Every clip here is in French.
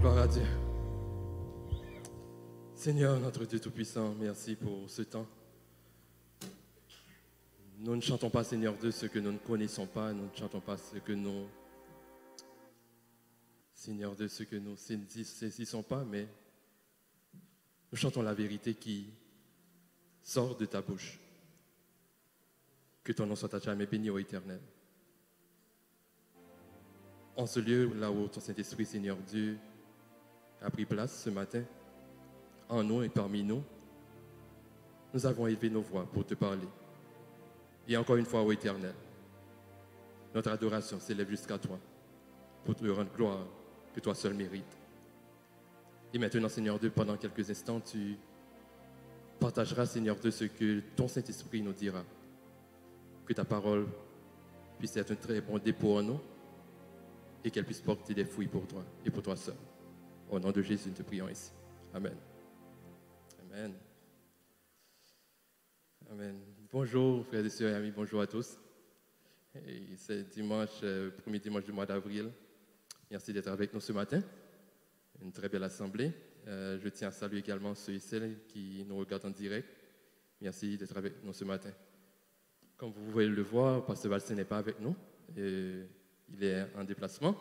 Gloire à Dieu. Seigneur, notre Dieu Tout-Puissant, merci pour ce temps. Nous ne chantons pas, Seigneur Dieu, ce que nous ne connaissons pas. Nous ne chantons pas ce que nous, Seigneur Dieu, ce que nous ne saisissons pas, mais nous chantons la vérité qui sort de ta bouche. Que ton nom soit à jamais béni, ô Éternel. En ce lieu, là où ton Saint-Esprit, Seigneur Dieu, a pris place ce matin, en nous et parmi nous, nous avons élevé nos voix pour te parler. Et encore une fois, ô Éternel, notre adoration s'élève jusqu'à toi pour te rendre gloire que toi seul mérites. Et maintenant, Seigneur Dieu, pendant quelques instants, tu partageras, Seigneur Dieu, ce que ton Saint-Esprit nous dira. Que ta parole puisse être un très bon dépôt en nous et qu'elle puisse porter des fruits pour toi et pour toi seul. Au nom de Jésus, nous te prions ici. Amen. Amen. Amen. Bonjour, frères et sœurs et amis, bonjour à tous. C'est dimanche, premier dimanche du mois d'avril. Merci d'être avec nous ce matin. Une très belle assemblée. Je tiens à saluer également ceux et celles qui nous regardent en direct. Merci d'être avec nous ce matin. Comme vous pouvez le voir, Pasteur Valsin n'est pas avec nous. Il est en déplacement.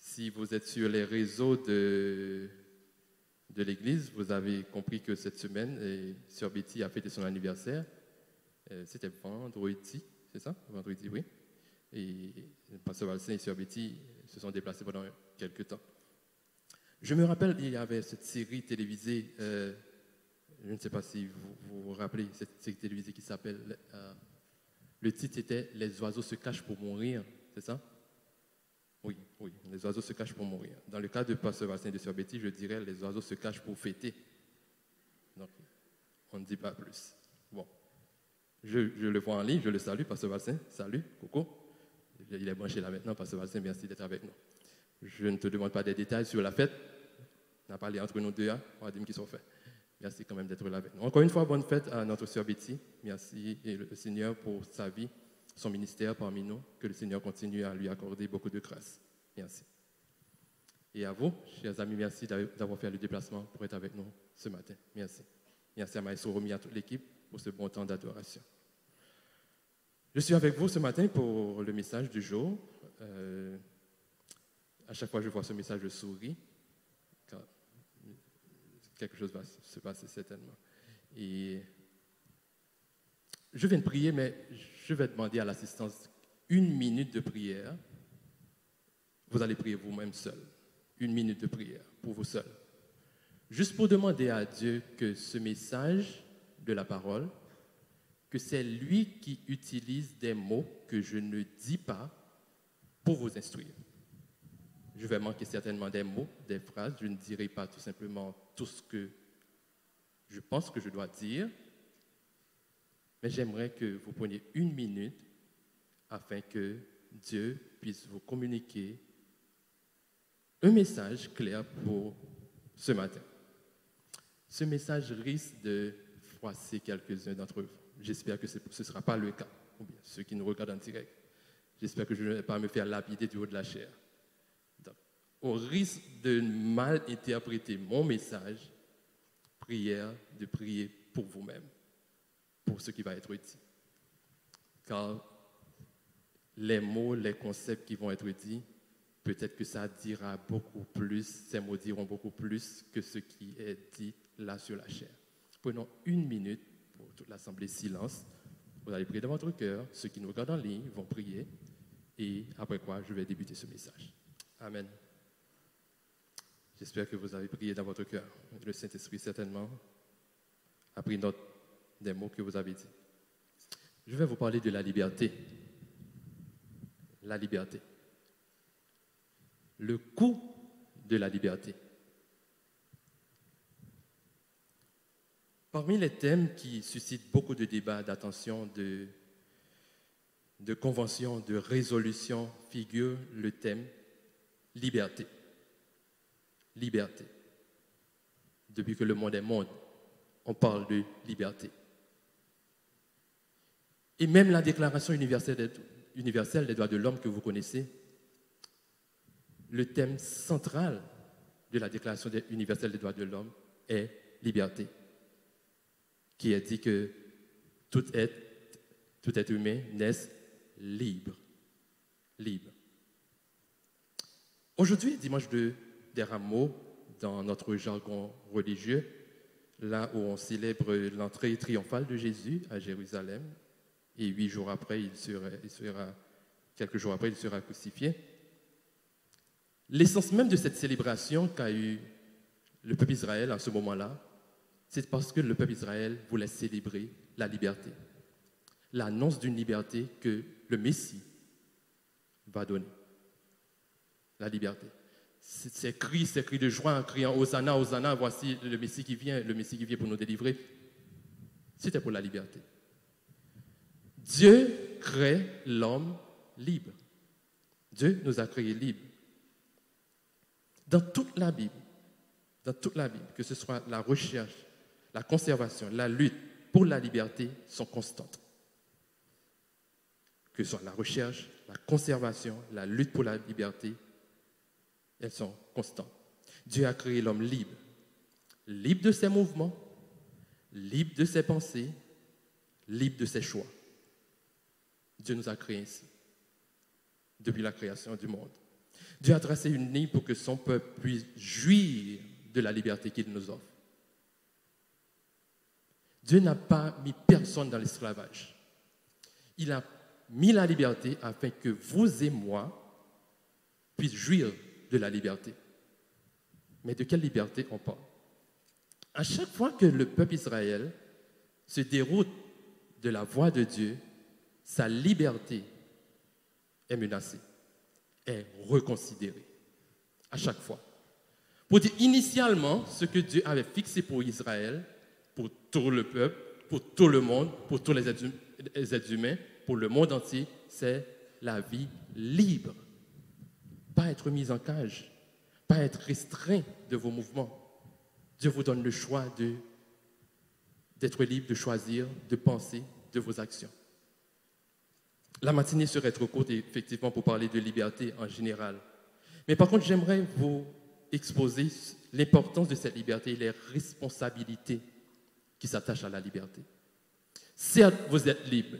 Si vous êtes sur les réseaux de l'Église, vous avez compris que cette semaine, Sœur Betty a fêté son anniversaire. C'était vendredi, c'est ça? Vendredi, oui. Et Pasteur Valsin et Sœur Betty se sont déplacés pendant quelques temps. Je me rappelle, il y avait cette série télévisée, je ne sais pas si vous vous rappelez, cette série télévisée qui s'appelle, le titre était « Les oiseaux se cachent pour mourir », c'est ça? Oui, les oiseaux se cachent pour mourir. Dans le cas de Pasteur Valsin et de Sœur Betty, je dirais « Les oiseaux se cachent pour fêter ». Donc, on ne dit pas plus. Bon, je le vois en ligne, je le salue, Pasteur Valsin, salut, coucou. Il est branché là maintenant, Pasteur Valsin, merci d'être avec nous. Je ne te demande pas des détails sur la fête. On a parlé entre nous deux, on va dire qu'ils sont faits. Merci quand même d'être là avec nous. Encore une fois, bonne fête à notre sœur Betty. Merci et le Seigneur pour sa vie, son ministère parmi nous. Que le Seigneur continue à lui accorder beaucoup de grâce. Merci. Et à vous, chers amis, merci d'avoir fait le déplacement pour être avec nous ce matin. Merci. Merci à Maestro Romy et à toute l'équipe pour ce bon temps d'adoration. Je suis avec vous ce matin pour le message du jour. À chaque fois que je vois ce message, je souris. Car quelque chose va se passer certainement. Et je viens de prier, mais je vais demander à l'assistance 1 minute de prière. Vous allez prier vous-même seul. 1 minute de prière pour vous seul. Juste pour demander à Dieu que ce message de la parole, que c'est lui qui utilise des mots que je ne dis pas pour vous instruire. Je vais manquer certainement des mots, des phrases. Je ne dirai pas tout simplement tout ce que je pense que je dois dire. Mais j'aimerais que vous preniez 1 minute afin que Dieu puisse vous communiquer un message clair pour ce matin. Ce message risque de froisser quelques-uns d'entre vous. J'espère que ce ne sera pas le cas, ou bien ceux qui nous regardent en direct. J'espère que je ne vais pas me faire lapider du haut de la chair. Au risque de mal interpréter mon message, prière de prier pour vous-même, pour ce qui va être dit. Car les mots, les concepts qui vont être dits, peut-être que ça dira beaucoup plus, ces mots diront beaucoup plus que ce qui est dit là sur la chair. Prenons 1 minute pour toute l'assemblée, silence. Vous allez prier dans votre cœur. Ceux qui nous regardent en ligne vont prier. Et après quoi, je vais débuter ce message. Amen. J'espère que vous avez prié dans votre cœur. Le Saint-Esprit, certainement, a pris note des mots que vous avez dit. Je vais vous parler de la liberté. La liberté. Le coût de la liberté. Parmi les thèmes qui suscitent beaucoup de débats, d'attention, de convention, de résolution, figure le thème liberté. Liberté. Depuis que le monde est monde, on parle de liberté. Et même la Déclaration universelle des droits de l'homme que vous connaissez, le thème central de la Déclaration universelle des droits de l'homme est liberté, qui est dit que tout être humain naît libre. Libre. Aujourd'hui, dimanche des Rameaux, dans notre jargon religieux, là où on célèbre l'entrée triomphale de Jésus à Jérusalem, et 8 jours après, quelques jours après, il sera crucifié. L'essence même de cette célébration qu'a eu le peuple Israël à ce moment-là, c'est parce que le peuple Israël voulait célébrer la liberté, l'annonce d'une liberté que le Messie va donner. La liberté. Ces cris de joie en criant Hosanna, Hosanna, voici le Messie qui vient pour nous délivrer. C'était pour la liberté. Dieu crée l'homme libre. Dieu nous a créés libres. Dans toute la Bible, que ce soit la recherche, la conservation, la lutte pour la liberté sont constantes. Que ce soit la recherche, la conservation, la lutte pour la liberté, elles sont constantes. Dieu a créé l'homme libre, libre de ses mouvements, libre de ses pensées, libre de ses choix. Dieu nous a créés ainsi, depuis la création du monde. Dieu a tracé une ligne pour que son peuple puisse jouir de la liberté qu'il nous offre. Dieu n'a pas mis personne dans l'esclavage. Il a mis la liberté afin que vous et moi puissions jouir de la liberté. Mais de quelle liberté on parle? À chaque fois que le peuple Israël se déroute de la voie de Dieu, sa liberté est menacée, est reconsidérée. À chaque fois. Pour dire initialement, ce que Dieu avait fixé pour Israël, pour tout le peuple, pour tout le monde, pour tous les êtres humains, pour le monde entier, c'est la vie libre. Pas être mis en cage, pas être restreint de vos mouvements. Dieu vous donne le choix d'être libre, de choisir, de penser, de vos actions. La matinée serait trop courte, effectivement, pour parler de liberté en général. Mais par contre, j'aimerais vous exposer l'importance de cette liberté et les responsabilités qui s'attachent à la liberté. Certes, vous êtes libre,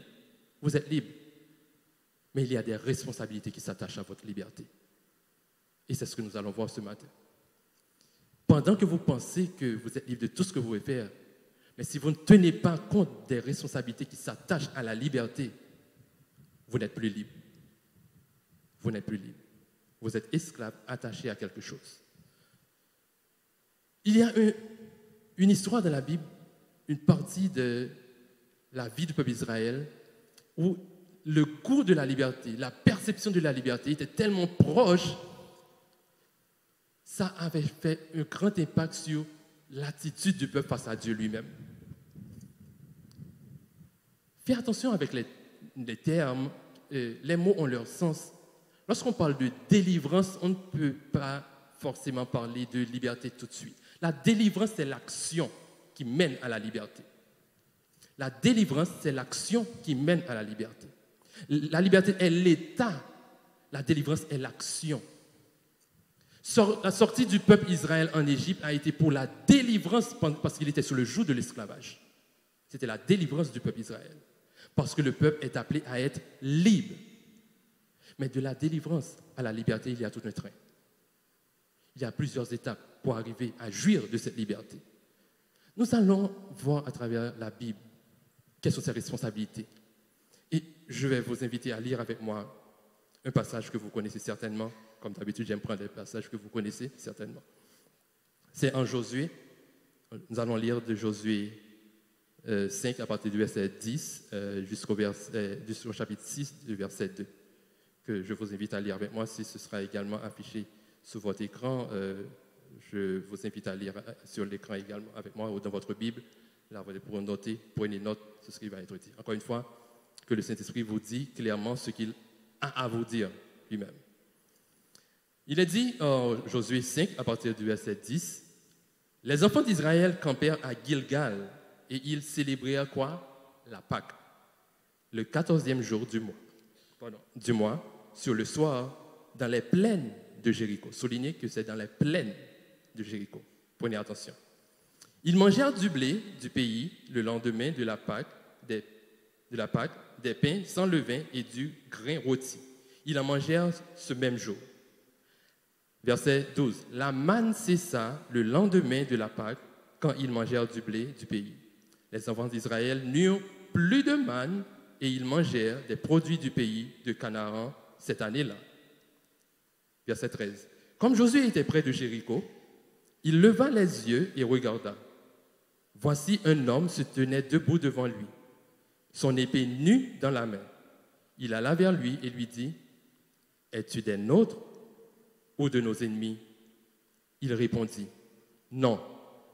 mais il y a des responsabilités qui s'attachent à votre liberté. Et c'est ce que nous allons voir ce matin. Pendant que vous pensez que vous êtes libre de tout ce que vous pouvez faire, mais si vous ne tenez pas compte des responsabilités qui s'attachent à la liberté, vous n'êtes plus libre. Vous n'êtes plus libre. Vous êtes esclave, attaché à quelque chose. Il y a une histoire dans la Bible, une partie de la vie du peuple d'Israël, où le goût de la liberté, la perception de la liberté était tellement proche, ça avait fait un grand impact sur l'attitude du peuple face à Dieu lui-même. Faites attention avec les termes, les mots ont leur sens. Lorsqu'on parle de délivrance, on ne peut pas forcément parler de liberté tout de suite. La délivrance, c'est l'action qui mène à la liberté. La délivrance, c'est l'action qui mène à la liberté. La liberté est l'état, la délivrance est l'action. La sortie du peuple Israël en Égypte a été pour la délivrance parce qu'il était sous le joug de l'esclavage. C'était la délivrance du peuple Israël. Parce que le peuple est appelé à être libre. Mais de la délivrance à la liberté, il y a tout un train. Il y a plusieurs étapes pour arriver à jouir de cette liberté. Nous allons voir à travers la Bible quelles sont ses responsabilités. Et je vais vous inviter à lire avec moi un passage que vous connaissez certainement. Comme d'habitude, j'aime prendre des passages que vous connaissez certainement. C'est en Josué. Nous allons lire de Josué 5 à partir du verset 10 jusqu'au chapitre 6 du verset 2, que je vous invite à lire avec moi. Si ce sera également affiché sur votre écran, je vous invite à lire sur l'écran également avec moi ou dans votre Bible. Là, vous pourrez noter, prenez note de ce qui va être dit. Encore une fois, que le Saint-Esprit vous dit clairement ce qu'il a à vous dire lui-même. Il est dit en Josué 5, à partir du verset 10, « Les enfants d'Israël campèrent à Gilgal et ils célébrèrent quoi? La Pâque, le 14e jour du mois, sur le soir, dans les plaines de Jéricho. » Soulignez que c'est dans les plaines de Jéricho. Prenez attention. Ils mangèrent du blé du pays le lendemain de la Pâque, des pains sans levain et du grain rôti. Ils en mangèrent ce même jour. Verset 12. La manne cessa le lendemain de la Pâque quand ils mangèrent du blé du pays. Les enfants d'Israël n'eurent plus de manne et ils mangèrent des produits du pays de Canaan cette année-là. Verset 13. Comme Josué était près de Jéricho, il leva les yeux et regarda. Voici un homme se tenait debout devant lui, son épée nue dans la main. Il alla vers lui et lui dit, « Es-tu des nôtres ou de nos ennemis ?» Il répondit, « Non,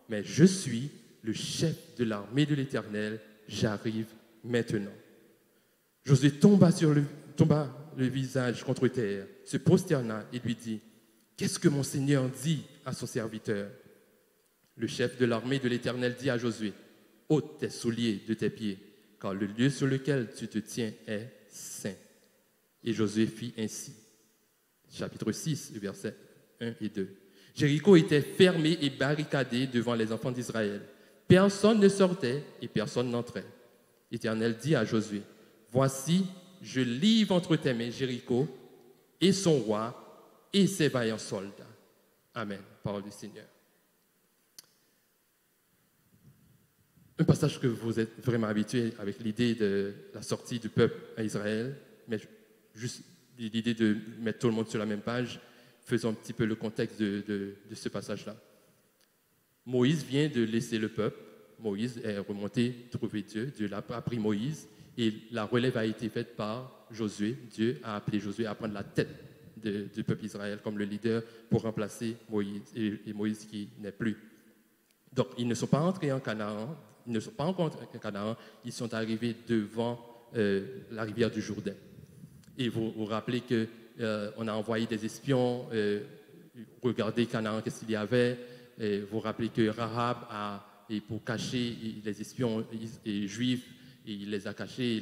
mais je suis le chef de l'armée de l'Éternel, j'arrive maintenant. » Josué tomba le visage contre terre, se prosterna et lui dit, « Qu'est-ce que mon Seigneur dit à son serviteur ?» Le chef de l'armée de l'Éternel dit à Josué, « ôte tes souliers de tes pieds, car le lieu sur lequel tu te tiens est saint. » Et Josué fit ainsi. Chapitre 6, versets 1 et 2. Jéricho était fermé et barricadé devant les enfants d'Israël. Personne ne sortait et personne n'entrait. L'Éternel dit à Josué, « Voici, je livre entre tes mains Jéricho et son roi et ses vaillants soldats. » Amen. Parole du Seigneur. Un passage que vous êtes vraiment habitués avec l'idée de la sortie du peuple à Israël, mais juste l'idée de mettre tout le monde sur la même page, faisons un petit peu le contexte de ce passage-là. Moïse vient de laisser le peuple. Moïse est remonté trouver Dieu. Dieu l'a pris Moïse et la relève a été faite par Josué. Dieu a appelé Josué à prendre la tête du peuple d'Israël comme le leader pour remplacer Moïse et Moïse qui n'est plus. Donc, ils ne sont pas entrés en Canaan. Ils ne sont pas encore en Canaan, ils sont arrivés devant la rivière du Jourdain. Et vous vous rappelez qu'on a envoyé des espions regarder Canaan, qu'est-ce qu'il y avait. Et vous vous rappelez que Rahab, pour cacher les espions juifs, il les a cachés.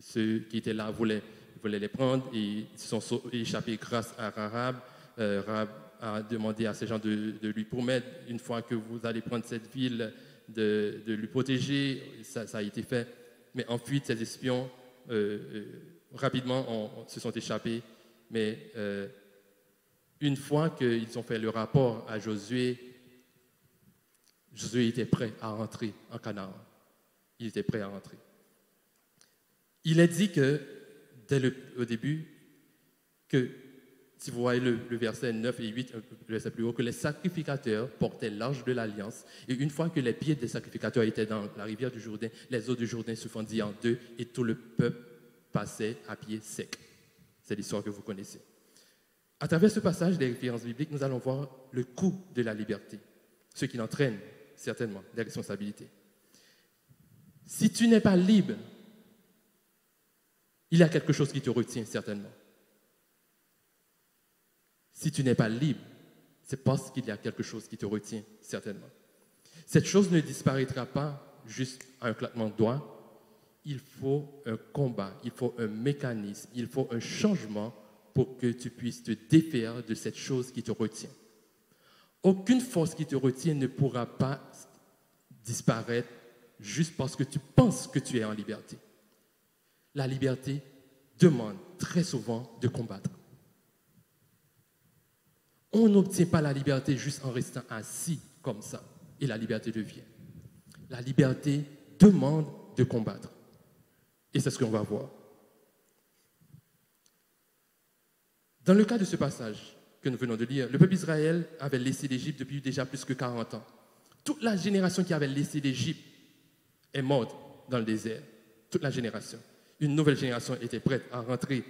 Ceux qui étaient là voulaient les prendre et ils se sont échappés grâce à Rahab. Rahab a demandé à ces gens de lui promettre, une fois que vous allez prendre cette ville, de lui protéger. Ça a été fait. Mais ensuite, ces espions, rapidement, se sont échappés. Mais une fois qu'ils ont fait le rapport à Josué, Josué était prêt à rentrer en Canaan. Il était prêt à rentrer. Il est dit que, au début, que si vous voyez le verset 9 et 8, le verset plus haut, que les sacrificateurs portaient l'arche de l'Alliance. Et une fois que les pieds des sacrificateurs étaient dans la rivière du Jourdain, les eaux du Jourdain se fendirent en deux et tout le peuple passait à pied sec. C'est l'histoire que vous connaissez. À travers ce passage des références bibliques, nous allons voir le coût de la liberté, ce qui entraîne certainement des responsabilités. Si tu n'es pas libre, il y a quelque chose qui te retient certainement. Si tu n'es pas libre, c'est parce qu'il y a quelque chose qui te retient, certainement. Cette chose ne disparaîtra pas juste à un claquement de doigts. Il faut un combat, il faut un mécanisme, il faut un changement pour que tu puisses te défaire de cette chose qui te retient. Aucune force qui te retient ne pourra pas disparaître juste parce que tu penses que tu es en liberté. La liberté demande très souvent de combattre. On n'obtient pas la liberté juste en restant assis comme ça, et la liberté devient. La liberté demande de combattre. Et c'est ce qu'on va voir. Dans le cas de ce passage que nous venons de lire, le peuple d'Israël avait laissé l'Égypte depuis déjà plus que 40 ans. Toute la génération qui avait laissé l'Égypte est morte dans le désert. Toute la génération. Une nouvelle génération était prête à rentrer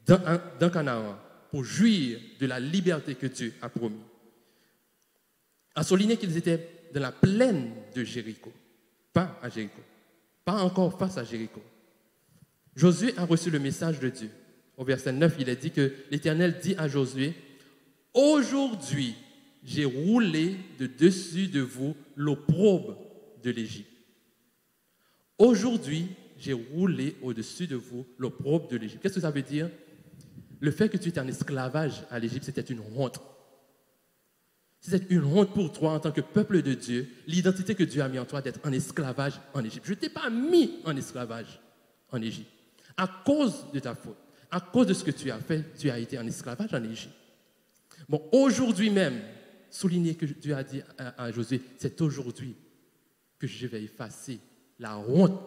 dans Canaan pour jouir de la liberté que Dieu a promis. A souligné qu'ils étaient dans la plaine de Jéricho, pas à Jéricho, pas encore face à Jéricho. Josué a reçu le message de Dieu. Au verset 9, il est dit que l'Éternel dit à Josué, « Aujourd'hui, j'ai roulé de dessus de vous l'opprobre de l'Égypte. Aujourd'hui, j'ai roulé au-dessus de vous l'opprobre de l'Égypte. » Qu'est-ce que ça veut dire? Le fait que tu étais en esclavage à l'Égypte, c'était une honte. C'est une honte pour toi en tant que peuple de Dieu, l'identité que Dieu a mis en toi d'être en esclavage en Égypte. Je ne t'ai pas mis en esclavage en Égypte. À cause de ta faute, à cause de ce que tu as fait, tu as été en esclavage en Égypte. Bon, aujourd'hui même, souligner que Dieu a dit à Josué, c'est aujourd'hui que je vais effacer la honte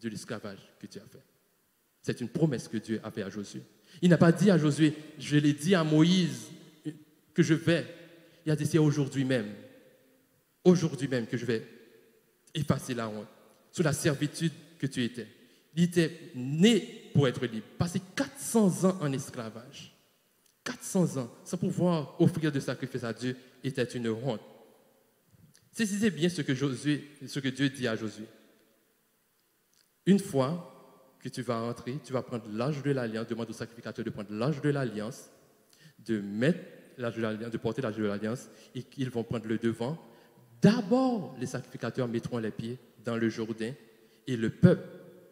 de l'esclavage que tu as fait. C'est une promesse que Dieu a faite à Josué. Il n'a pas dit à Josué, je l'ai dit à Moïse que je vais. Il a dit, c'est aujourd'hui même que je vais effacer la honte sous la servitude que tu étais. Il était né pour être libre, passé 400 ans en esclavage. 400 ans, sans pouvoir offrir de sacrifice à Dieu, était une honte. Saisissez bien ce que Dieu dit à Josué. Une fois que tu vas rentrer, tu vas prendre l'âge de l'alliance, demande au sacrificateur de prendre l'âge de l'alliance, de mettre l'âge de l'alliance, de porter l'âge de l'alliance, et qu'ils vont prendre le devant. D'abord, les sacrificateurs mettront les pieds dans le Jourdain, et le peuple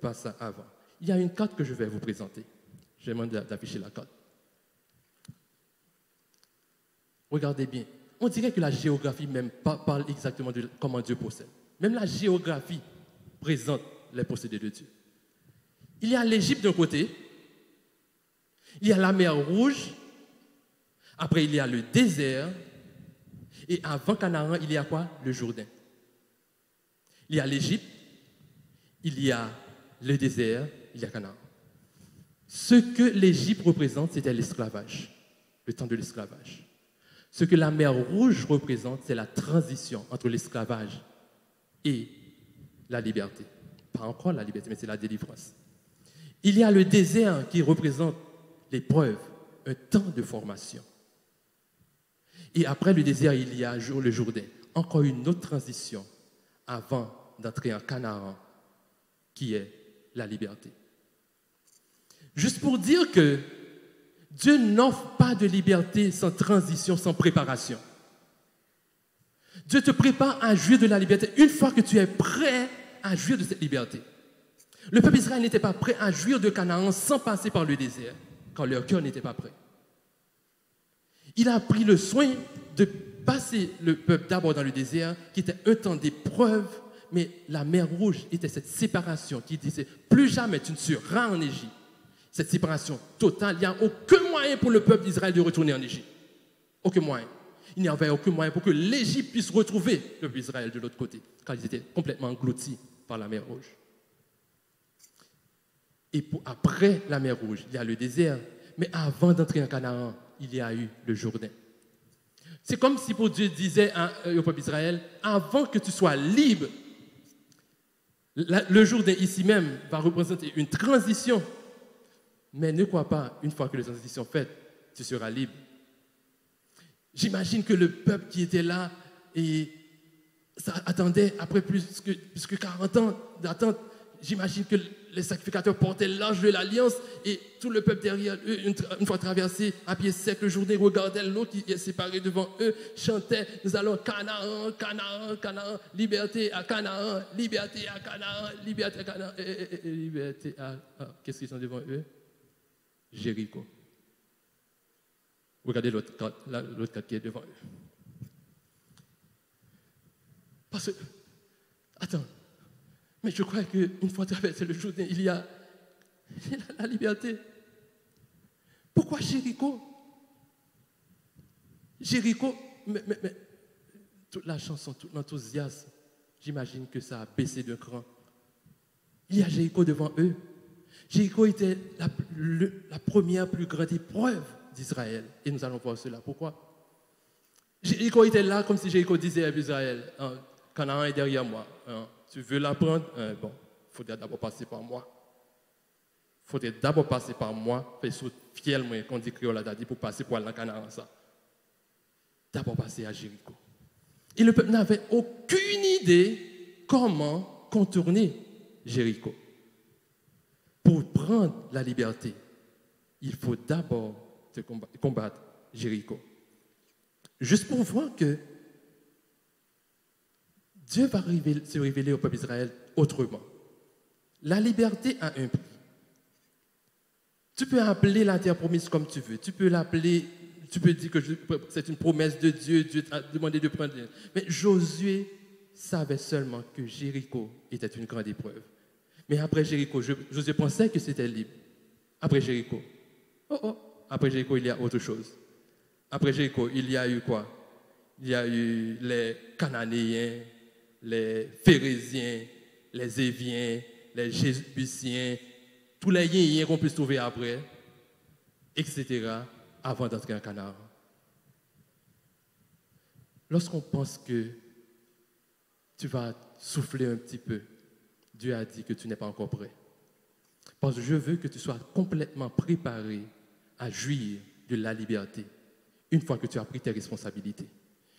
passe avant. Il y a une carte que je vais vous présenter. Je demande d'afficher la carte. Regardez bien. On dirait que la géographie même parle exactement de comment Dieu possède. Même la géographie présente les procédés de Dieu. Il y a l'Égypte d'un côté, il y a la mer Rouge, après il y a le désert, et avant Canaan, il y a quoi? Le Jourdain. Il y a l'Égypte, il y a le désert, il y a Canaan. Ce que l'Égypte représente, c'était l'esclavage, le temps de l'esclavage. Ce que la mer Rouge représente, c'est la transition entre l'esclavage et la liberté. Pas encore la liberté, mais c'est la délivrance. Il y a le désert qui représente l'épreuve, un temps de formation. Et après le désert, il y a le Jourdain. Encore une autre transition avant d'entrer en Canaan, qui est la liberté. Juste pour dire que Dieu n'offre pas de liberté sans transition, sans préparation. Dieu te prépare à jouir de la liberté une fois que tu es prêt à jouir de cette liberté. Le peuple d'Israël n'était pas prêt à jouir de Canaan sans passer par le désert, quand leur cœur n'était pas prêt. Il a pris le soin de passer le peuple d'abord dans le désert, qui était un temps d'épreuve, mais la mer Rouge était cette séparation qui disait plus jamais tu ne seras en Égypte. Cette séparation totale, il n'y a aucun moyen pour le peuple d'Israël de retourner en Égypte. Aucun moyen. Il n'y avait aucun moyen pour que l'Égypte puisse retrouver le peuple d'Israël de l'autre côté, car ils étaient complètement engloutis par la mer Rouge. Et après la mer Rouge, il y a le désert, mais avant d'entrer en Canaan, il y a eu le Jourdain. C'est comme si pour Dieu disait au peuple d'Israël, avant que tu sois libre, le Jourdain ici même va représenter une transition. Mais ne crois pas, une fois que la transition est faite, tu seras libre. J'imagine que le peuple qui était là et ça attendait après plus que 40 ans d'attente. J'imagine que les sacrificateurs portaient l'âge de l'alliance et tout le peuple derrière eux, une fois traversé à pied sec le Jourdain, regardait l'eau qui est séparée devant eux, chantait, nous allons Canaan, Canaan, Canaan, liberté à Canaan, liberté à Canaan, liberté à Canaan, liberté à... Qu'est-ce qu'ils sont devant eux? Jéricho. Regardez l'autre carte qui est devant eux. Parce que, attends, mais je crois qu'une fois traversé le Jourdain, il y a la liberté. Pourquoi Jéricho? Jéricho, mais toute la chanson, tout l'enthousiasme, j'imagine que ça a baissé d'un cran. Il y a Jéricho devant eux. Jéricho était la première plus grande épreuve d'Israël. Et nous allons voir cela. Pourquoi? Jéricho était là comme si Jéricho disait à Israël, Canaan est derrière moi. Tu veux l'apprendre? Bon, il faudrait d'abord passer par moi. Il faudrait d'abord passer par moi. Faire ce fiel, moi, qu'on dit créole là, pour passer pour aller dans Canaan. Ça. D'abord passer à Jéricho. Et le peuple n'avait aucune idée comment contourner Jéricho. Pour prendre la liberté, il faut d'abord combattre Jéricho. Juste pour voir que Dieu va se révéler au peuple d'Israël autrement. La liberté a un prix. Tu peux appeler la terre promise comme tu veux. Tu peux l'appeler tu peux dire que c'est une promesse de Dieu, Dieu t'a demandé de prendre. Mais Josué savait seulement que Jéricho était une grande épreuve. Mais après Jéricho, Josué pensait que c'était libre. Après Jéricho, après Jéricho, il y a autre chose. Après Jéricho, il y a eu quoi? Il y a eu les Cananéens, les Phérésiens, les Éviens, les Jébusiens, tous les Yéyens qu'on peut se trouver après, etc., avant d'entrer en Canaan. Lorsqu'on pense que tu vas souffler un petit peu, Dieu a dit que tu n'es pas encore prêt. Parce que je veux que tu sois complètement préparé à jouir de la liberté une fois que tu as pris tes responsabilités.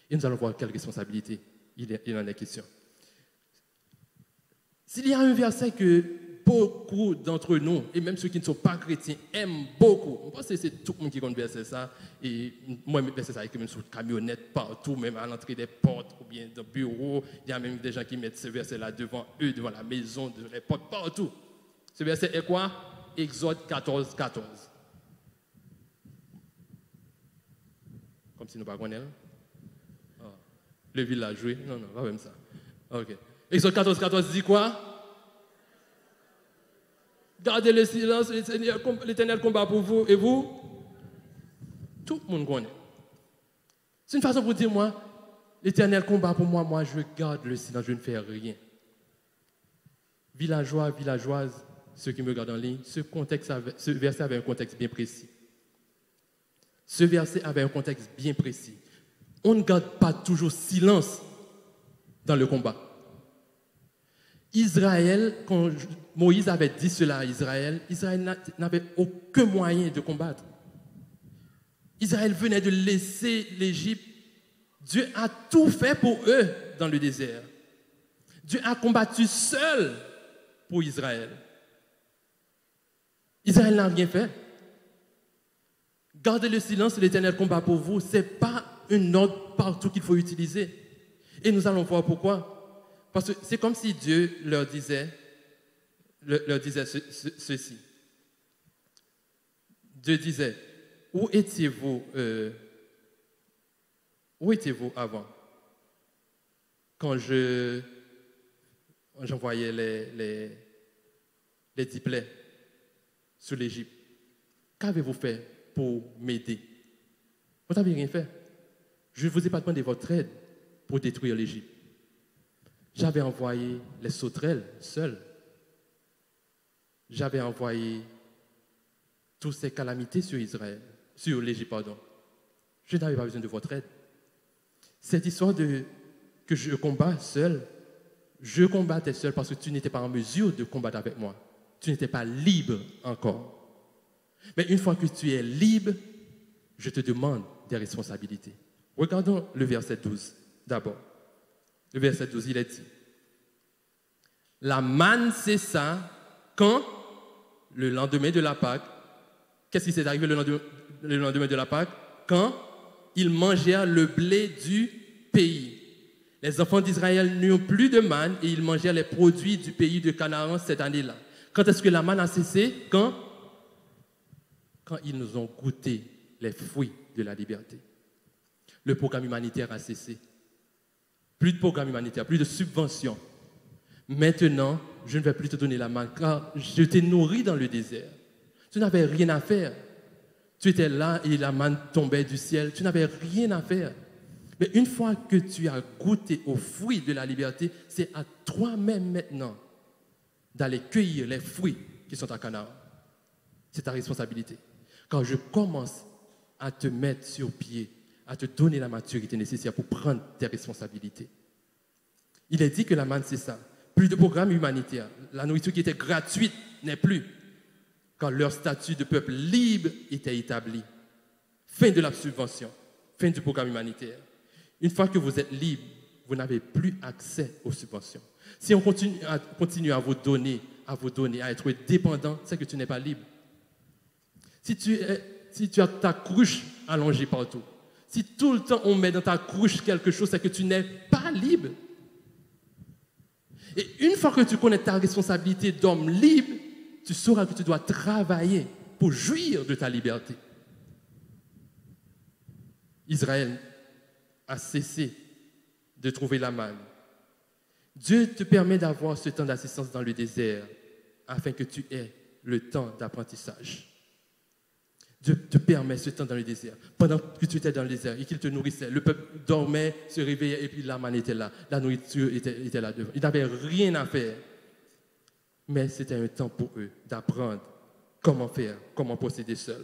Et nous allons voir quelles responsabilités il en est question. S'il y a un verset que beaucoup d'entre nous, et même ceux qui ne sont pas chrétiens, aiment beaucoup, je pense que c'est tout le monde qui connaît verset ça, et moi, je verset ça avec même sur camionnette, partout, même à l'entrée des portes, ou bien dans le bureau, il y a même des gens qui mettent ce verset-là devant eux, devant la maison, devant les portes, partout. Ce verset est quoi? Exode 14, 14. Comme si nous ne connaissions pas. Oh. Le village, oui. Non, pas même ça. Ok. Exode 14, 14 dit quoi? Gardez le silence, l'Éternel combat pour vous, et vous? Tout le monde connaît. C'est une façon pour dire, moi, l'Éternel combat pour moi, moi je garde le silence, je ne fais rien. Villageois, villageoises, ceux qui me regardent en ligne, ce verset avait un contexte bien précis. Ce verset avait un contexte bien précis. On ne garde pas toujours silence dans le combat. Israël, quand Moïse avait dit cela à Israël, Israël n'avait aucun moyen de combattre. Israël venait de laisser l'Égypte. Dieu a tout fait pour eux dans le désert. Dieu a combattu seul pour Israël. Israël n'a rien fait. Gardez le silence, l'Éternel combat pour vous. Ce n'est pas un ordre partout qu'il faut utiliser. Et nous allons voir pourquoi. Parce que c'est comme si Dieu leur disait ceci. Dieu disait, où étiez-vous avant? Quand j'envoyais les 10 plaies sur l'Égypte, qu'avez-vous fait pour m'aider? Vous n'avez rien fait. Je ne vous ai pas demandé votre aide pour détruire l'Égypte. J'avais envoyé les sauterelles seules. J'avais envoyé toutes ces calamités sur l'Égypte, pardon. Je n'avais pas besoin de votre aide. Cette histoire que je combats seul, je combattais seul parce que tu n'étais pas en mesure de combattre avec moi. Tu n'étais pas libre encore. Mais une fois que tu es libre, je te demande des responsabilités. Regardons le verset 12 d'abord. Le verset 12, il est dit, la manne cessa quand? Le lendemain de la Pâque. Qu'est-ce qui s'est arrivé le lendemain de la Pâque? Quand ils mangèrent le blé du pays. Les enfants d'Israël n'eurent plus de manne et ils mangèrent les produits du pays de Canaan cette année-là. Quand est-ce que la manne a cessé? Quand ils nous ont goûté les fruits de la liberté. Le programme humanitaire a cessé. Plus de programme humanitaire, plus de subventions. Maintenant, je ne vais plus te donner la manne car je t'ai nourri dans le désert. Tu n'avais rien à faire. Tu étais là et la manne tombait du ciel. Tu n'avais rien à faire. Mais une fois que tu as goûté aux fruits de la liberté, c'est à toi-même maintenant d'aller cueillir les fruits qui sont à Canaan. C'est ta responsabilité. Quand je commence à te mettre sur pied, à te donner la maturité nécessaire pour prendre tes responsabilités. Il est dit que la manne, c'est ça. Plus de programmes humanitaires. La nourriture qui était gratuite n'est plus. Quand leur statut de peuple libre était établi. Fin de la subvention. Fin du programme humanitaire. Une fois que vous êtes libre, vous n'avez plus accès aux subventions. Si on continue à vous donner, à être dépendant, c'est que tu n'es pas libre. Si tu as ta cruche allongée partout, si tout le temps on met dans ta cruche quelque chose, c'est que tu n'es pas libre. Et une fois que tu connais ta responsabilité d'homme libre, tu sauras que tu dois travailler pour jouir de ta liberté. Israël a cessé de trouver la manne. Dieu te permet d'avoir ce temps d'assistance dans le désert afin que tu aies le temps d'apprentissage. Dieu te permet ce temps dans le désert. Pendant que tu étais dans le désert et qu'il te nourrissait, le peuple dormait, se réveillait et puis la manne était là. La nourriture était là devant. Ils n'avaient rien à faire. Mais c'était un temps pour eux d'apprendre comment faire, comment procéder seul.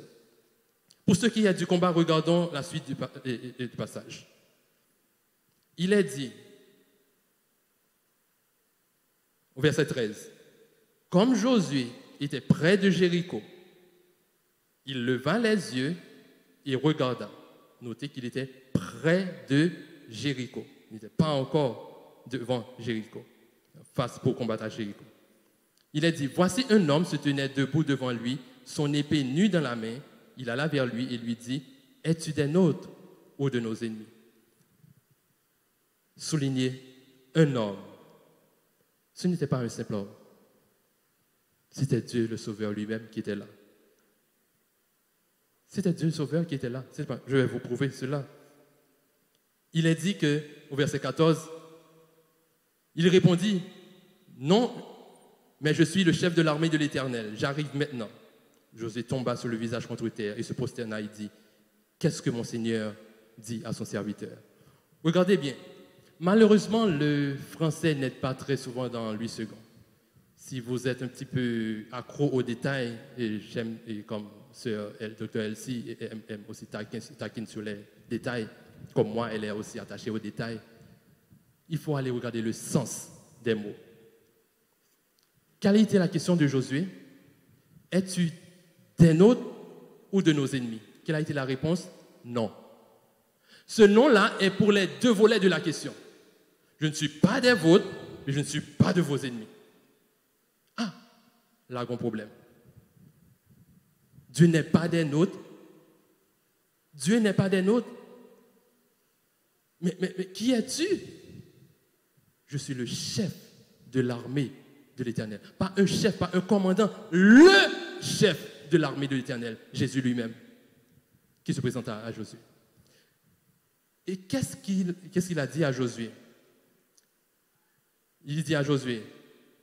Pour ceux qui ont du combat, regardons la suite du passage. Il est dit, au verset 13, « Comme Josué était près de Jéricho, il leva les yeux et regarda. » Notez qu'il était près de Jéricho. Il n'était pas encore devant Jéricho, face pour combattre à Jéricho. Il est dit, « Voici un homme se tenait debout devant lui, son épée nue dans la main. Il alla vers lui et lui dit, « Es-tu des nôtres ou de nos ennemis ?» Souligner un homme. Ce n'était pas un simple homme. C'était Dieu le Sauveur lui-même qui était là. C'était Dieu le Sauveur qui était là. Je vais vous prouver cela. Il est dit qu'au verset 14, il répondit, « Non, mais je suis le chef de l'armée de l'Éternel. J'arrive maintenant. » Josué tomba sur le visage contre terre et se prosterna et dit, « Qu'est-ce que mon Seigneur dit à son serviteur ?» Regardez bien. Malheureusement, le français n'aide pas très souvent dans 8 secondes. Si vous êtes un petit peu accro aux détails, et j'aime, et comme Dr. Elsie aime aussi taquine sur les détails, comme moi, elle est aussi attachée aux détails, il faut aller regarder le sens des mots. Quelle était la question de Josué? Es-tu des nôtres ou de nos ennemis? Quelle a été la réponse? Non. Ce non-là est pour les deux volets de la question. Je ne suis pas des vôtres, mais je ne suis pas de vos ennemis. Ah, là, grand problème. Dieu n'est pas des nôtres. Dieu n'est pas des nôtres. Mais qui es-tu? Je suis le chef de l'armée de l'Éternel. Pas un chef, pas un commandant, le chef de l'armée de l'Éternel, Jésus lui-même, qui se présente à Josué. Et qu'est-ce qu'il a dit à Josué? Il dit à Josué,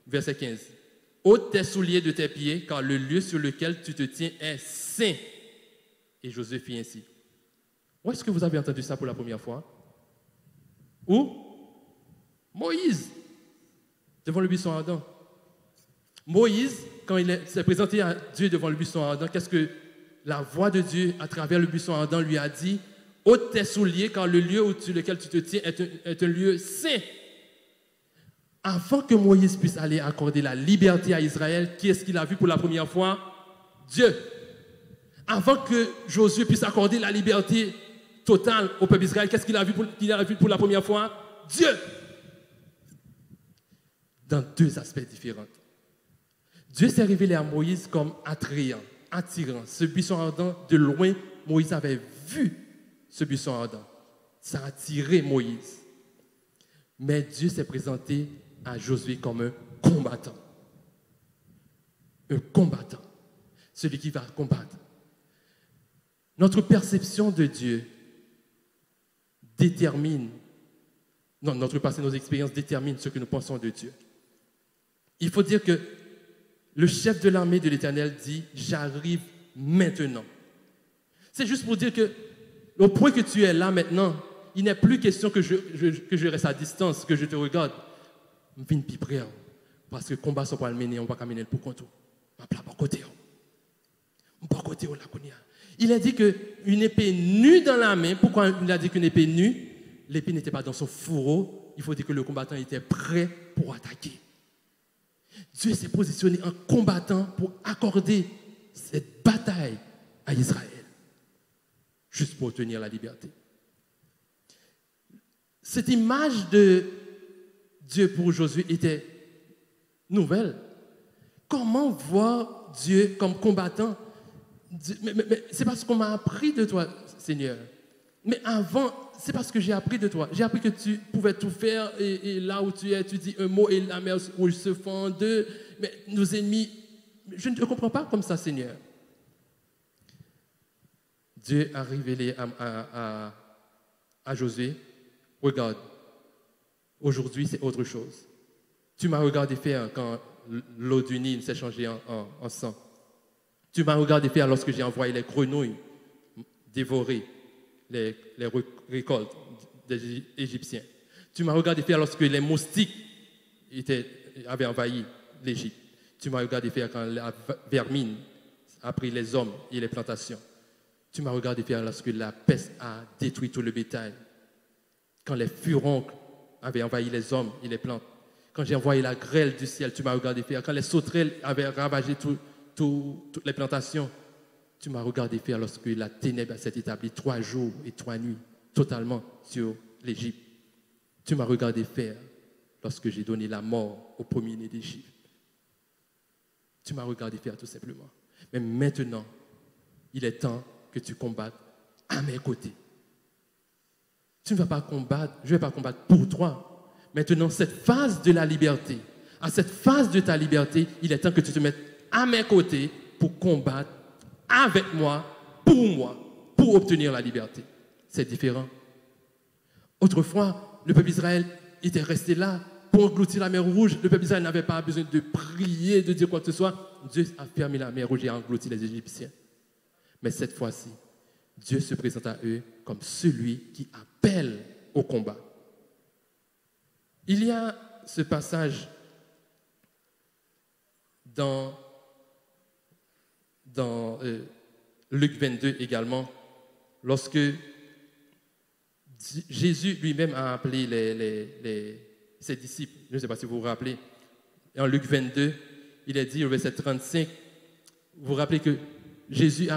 verset 15, « Ôte tes souliers de tes pieds, car le lieu sur lequel tu te tiens est saint. » Et Josué fit ainsi. Où est-ce que vous avez entendu ça pour la première fois? Où? Moïse, devant le buisson ardent. Moïse, quand il s'est présenté à Dieu devant le buisson ardent, qu'est-ce que la voix de Dieu à travers le buisson ardent lui a dit? « Ôte tes souliers, car le lieu sur lequel tu te tiens est un lieu saint. » Avant que Moïse puisse aller accorder la liberté à Israël, qui est-ce qu'il a vu pour la première fois? Dieu. Avant que Josué puisse accorder la liberté totale au peuple d'Israël, qu'est-ce qu'il a vu pour la première fois? Dieu. Dans deux aspects différents. Dieu s'est révélé à Moïse comme attrayant, attirant. Ce buisson ardent, de loin, Moïse avait vu ce buisson ardent. Ça a attiré Moïse. Mais Dieu s'est présenté à Josué comme un combattant. Un combattant. Celui qui va combattre. Notre perception de Dieu détermine, non, notre passé, nos expériences déterminent ce que nous pensons de Dieu. Il faut dire que le chef de l'armée de l'Éternel dit « J'arrive maintenant ». C'est juste pour dire que au point que tu es là maintenant, il n'est plus question que je reste à distance, que je te regarde. Je viens plus près, parce que le combat ne va pas le mener, on va pas mener pour compte. On va pas côté. Il a dit qu'une épée nue dans la main. Pourquoi il a dit qu'une épée nue? L'épée n'était pas dans son fourreau. Il faut dire que le combattant était prêt pour attaquer. Dieu s'est positionné en combattant pour accorder cette bataille à Israël, juste pour obtenir la liberté. Cette image de Dieu pour Josué était nouvelle. Comment voir Dieu comme combattant? Mais c'est parce qu'on m'a appris de toi, Seigneur. Mais avant, c'est parce que j'ai appris de toi. J'ai appris que tu pouvais tout faire et là où tu es, tu dis un mot et la mer rouge se fend en deux. Mais nos ennemis, je ne te comprends pas comme ça, Seigneur. Dieu a révélé à à Josué, regarde, aujourd'hui c'est autre chose. Tu m'as regardé faire quand l'eau du Nil s'est changée en sang. Tu m'as regardé faire lorsque j'ai envoyé les grenouilles dévorer les récoltes des Égyptiens. Tu m'as regardé faire lorsque les moustiques avaient envahi l'Égypte. Tu m'as regardé faire quand la vermine a pris les hommes et les plantations. Tu m'as regardé faire lorsque la peste a détruit tout le bétail. Quand les furoncles avaient envahi les hommes et les plantes. Quand j'ai envoyé la grêle du ciel, tu m'as regardé faire. Quand les sauterelles avaient ravagé toutes les plantations, tu m'as regardé faire lorsque la ténèbre s'est établie 3 jours et 3 nuits, totalement sur l'Égypte. Tu m'as regardé faire lorsque j'ai donné la mort au premier-né d'Égypte. Tu m'as regardé faire tout simplement. Mais maintenant, il est temps que tu combattes à mes côtés. Tu ne vas pas combattre, je ne vais pas combattre pour toi. Maintenant, cette phase de la liberté, à cette phase de ta liberté, il est temps que tu te mettes à mes côtés pour combattre avec moi, pour obtenir la liberté. C'est différent. Autrefois, le peuple d'Israël était resté là pour engloutir la mer Rouge. Le peuple d'Israël n'avait pas besoin de prier, de dire quoi que ce soit. Dieu a fermé la mer Rouge et a englouti les Égyptiens. Mais cette fois-ci, Dieu se présente à eux comme celui qui appelle au combat. Il y a ce passage dans Luc 22 également, lorsque Jésus lui-même a appelé ses disciples. Je ne sais pas si vous vous rappelez. En Luc 22, il est dit au verset 35, vous vous rappelez que Jésus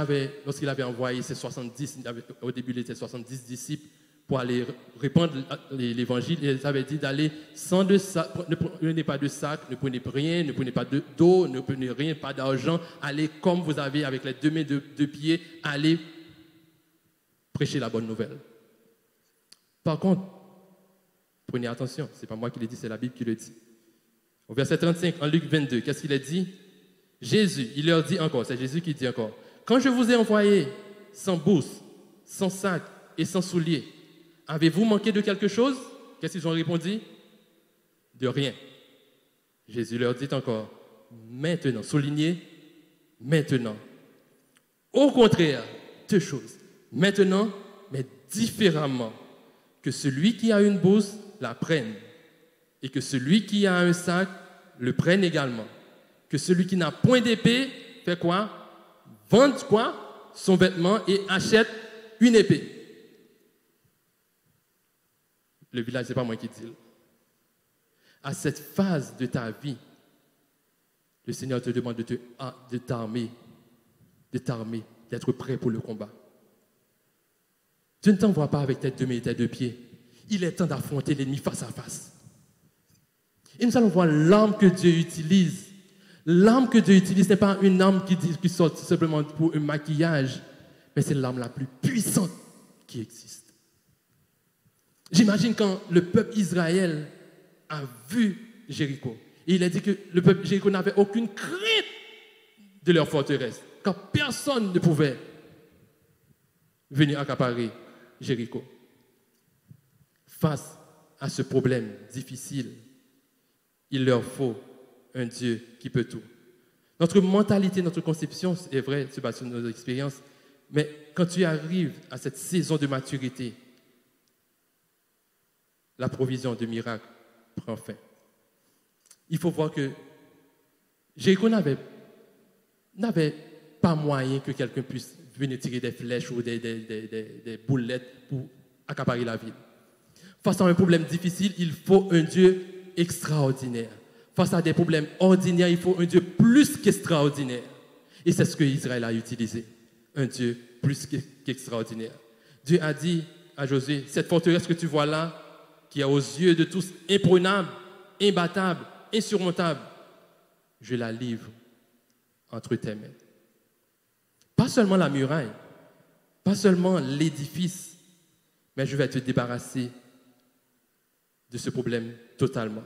lorsqu'il avait envoyé ses 70, au début il était 70 disciples, pour aller répandre l'évangile, il avait dit d'aller sans de sac, ne prenez pas de sac, ne prenez rien, ne prenez pas d'eau, ne prenez rien, pas d'argent, allez comme vous avez avec les 2 mains, 2 pieds, allez prêcher la bonne nouvelle. Par contre, prenez attention, ce n'est pas moi qui le dis, c'est la Bible qui le dit. Au verset 35, en Luc 22, qu'est-ce qu'il a dit? Jésus, il leur dit encore, c'est Jésus qui dit encore, quand je vous ai envoyé sans bourse, sans sac et sans souliers, avez-vous manqué de quelque chose? Qu'est-ce qu'ils ont répondu? De rien. Jésus leur dit encore, maintenant, soulignez, maintenant. Au contraire, 2 choses. Maintenant, mais différemment, que celui qui a une bourse la prenne et que celui qui a un sac le prenne également. Que celui qui n'a point d'épée fait quoi? Vende quoi? Son vêtement et achète une épée. Le village, ce n'est pas moi qui dis. À cette phase de ta vie, le Seigneur te demande de t'armer, d'être prêt pour le combat. Dieu ne t'envoie pas avec tes 2 mains et tes 2 pieds. Il est temps d'affronter l'ennemi face à face. Et nous allons voir l'arme que Dieu utilise. L'arme que Dieu utilise n'est pas une arme qui sort simplement pour un maquillage, mais c'est l'arme la plus puissante qui existe. J'imagine quand le peuple Israël a vu Jéricho, et il a dit que le peuple Jéricho n'avait aucune crainte de leur forteresse, car personne ne pouvait venir accaparer Jéricho. Face à ce problème difficile, il leur faut un Dieu qui peut tout. Notre mentalité, notre conception, c'est vrai, c'est basé sur nos expériences, mais quand tu arrives à cette saison de maturité, la provision de miracles prend fin. Il faut voir que Jéricho n'avait pas moyen que quelqu'un puisse venir tirer des flèches ou des boulettes pour accaparer la ville. Face à un problème difficile, il faut un Dieu extraordinaire. Face à des problèmes ordinaires, il faut un Dieu plus qu'extraordinaire. Et c'est ce que Israël a utilisé. Un Dieu plus qu'extraordinaire. Dieu a dit à Josué, cette forteresse que tu vois là, qui est aux yeux de tous imprenable, imbattable, insurmontable, je la livre entre tes mains. Pas seulement la muraille, pas seulement l'édifice, mais je vais te débarrasser de ce problème totalement.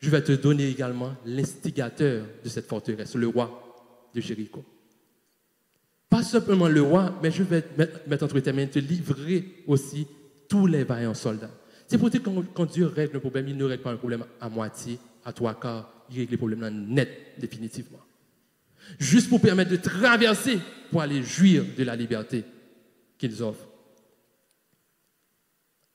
Je vais te donner également l'instigateur de cette forteresse, le roi de Jéricho. Pas simplement le roi, mais je vais te mettre entre tes mains, te livrer aussi tous les vaillants soldats. C'est pour dire que quand Dieu règle le problème, il ne règle pas un problème à moitié, à trois quarts, il règle le problème net, définitivement. Juste pour permettre de traverser, pour aller jouir de la liberté qu'ils offrent.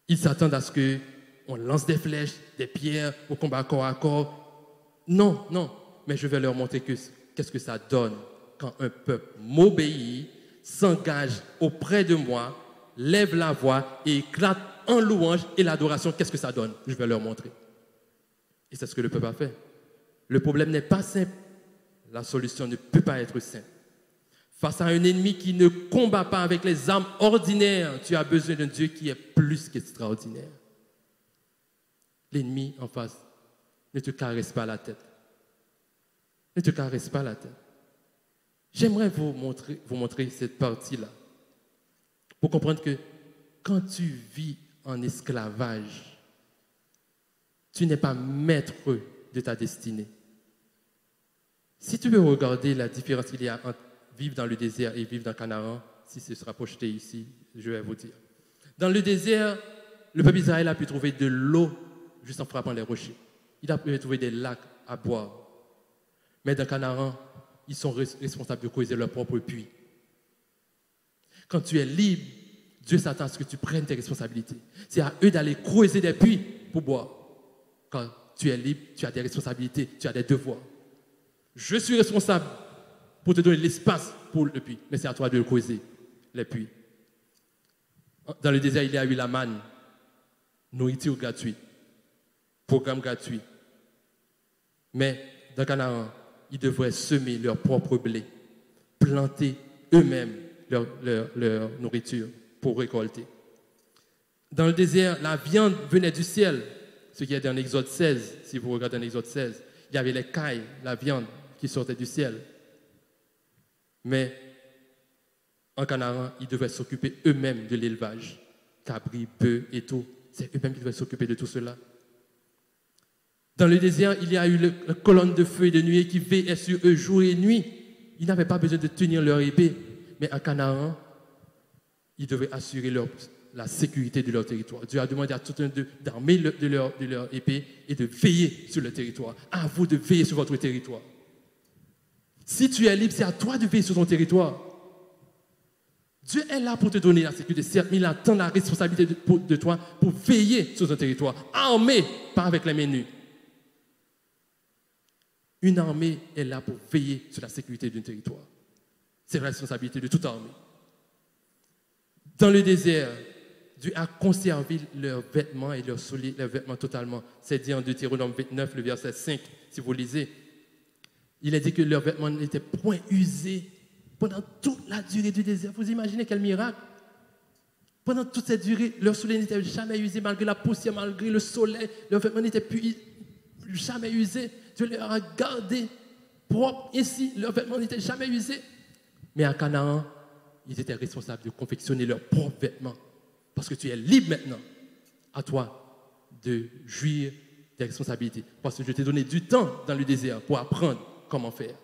Ils s'attendent à ce qu'on lance des flèches, des pierres au combat corps à corps. Non, non, mais je vais leur montrer qu'est-ce que ça donne quand un peuple m'obéit, s'engage auprès de moi, lève la voix et éclate en louange et l'adoration. Qu'est-ce que ça donne? Je vais leur montrer. Et c'est ce que le peuple a fait. Le problème n'est pas simple. La solution ne peut pas être simple. Face à un ennemi qui ne combat pas avec les armes ordinaires, tu as besoin d'un Dieu qui est plus qu'extraordinaire. L'ennemi en face ne te caresse pas la tête. Ne te caresse pas la tête. J'aimerais vous montrer cette partie-là pour comprendre que quand tu vis en esclavage, tu n'es pas maître de ta destinée. Si tu veux regarder la différence qu'il y a entre vivre dans le désert et vivre dans Canaan, si ce sera projeté ici, je vais vous dire. Dans le désert, le peuple d'Israël a pu trouver de l'eau juste en frappant les rochers. Il a pu trouver des lacs à boire. Mais dans Canaan, ils sont responsables de creuser leur propre puits. Quand tu es libre, Dieu s'attend à ce que tu prennes tes responsabilités. C'est à eux d'aller creuser des puits pour boire. Quand tu es libre, tu as des responsabilités, tu as des devoirs. Je suis responsable pour te donner l'espace pour le puits, mais c'est à toi de le creuser, les puits. Dans le désert, il y a eu la manne, nourriture gratuite, programme gratuit. Mais dans Canaan, ils devraient semer leur propre blé, planter eux-mêmes leur nourriture pour récolter. Dans le désert, la viande venait du ciel, ce qui est dans l'Exode 16. Si vous regardez dans l'Exode 16, il y avait les cailles, la viande qui sortait du ciel. Mais en Canaan, ils devaient s'occuper eux-mêmes de l'élevage. Cabris, bœufs et tout. C'est eux-mêmes qui devaient s'occuper de tout cela. Dans le désert, il y a eu la colonne de feu et de nuée qui veillait sur eux jour et nuit. Ils n'avaient pas besoin de tenir leur épée. Mais en Canaan, ils devaient assurer la sécurité de leur territoire. Dieu a demandé à tout un d'eux d'armer de leur épée et de veiller sur le territoire. À vous de veiller sur votre territoire. Si tu es libre, c'est à toi de veiller sur ton territoire. Dieu est là pour te donner la sécurité, certes, mais il attend la responsabilité de toi pour veiller sur ton territoire. Armé, pas avec les mains nues. Une armée est là pour veiller sur la sécurité d'un territoire. C'est la responsabilité de toute armée. Dans le désert, Dieu a conservé leurs vêtements et leurs vêtements totalement. C'est dit en Deutéronome 29, le verset 5, si vous lisez. Il a dit que leurs vêtements n'étaient point usés pendant toute la durée du désert. Vous imaginez quel miracle? Pendant toute cette durée, leur souliers n'étaient jamais usés, malgré la poussière, malgré le soleil. Leurs vêtements n'étaient plus jamais usés. Dieu les a gardés propres. Ici, leurs vêtements n'étaient jamais usés. Mais à Canaan, ils étaient responsables de confectionner leurs propres vêtements. Parce que tu es libre maintenant. À toi de jouir des responsabilités. Parce que je t'ai donné du temps dans le désert pour apprendre comment faire.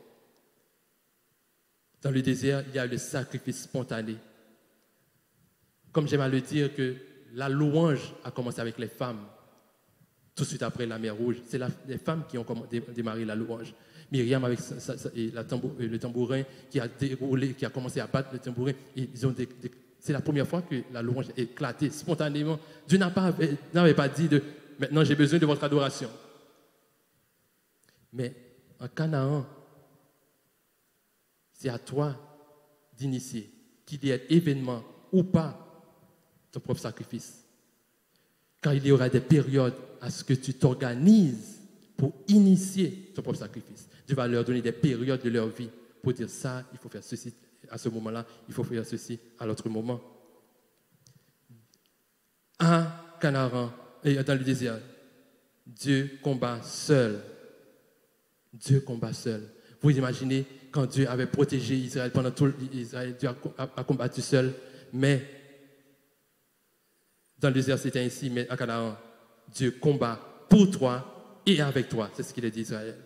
Dans le désert, il y a le sacrifice spontané. Comme j'aime à le dire, que la louange a commencé avec les femmes. Tout de suite après la mer Rouge, c'est les femmes qui ont démarré la louange. Myriam avec le tambourin qui a commencé à battre le tambourin. C'est la première fois que la louange a éclaté spontanément. Dieu n'avait pas dit maintenant j'ai besoin de votre adoration. Mais en Canaan, c'est à toi d'initier, qu'il y ait événement ou pas, ton propre sacrifice. Quand il y aura des périodes à ce que tu t'organises pour initier ton propre sacrifice. Dieu va leur donner des périodes de leur vie pour dire ça, il faut faire ceci à ce moment-là, il faut faire ceci à l'autre moment. À Canaan, et dans le désert, Dieu combat seul. Dieu combat seul. Vous imaginez quand Dieu avait protégé Israël pendant tout Israël, Dieu a combattu seul, mais dans le désert c'était ainsi, mais à Canaan, Dieu combat pour toi et avec toi. C'est ce qu'il a dit Israël.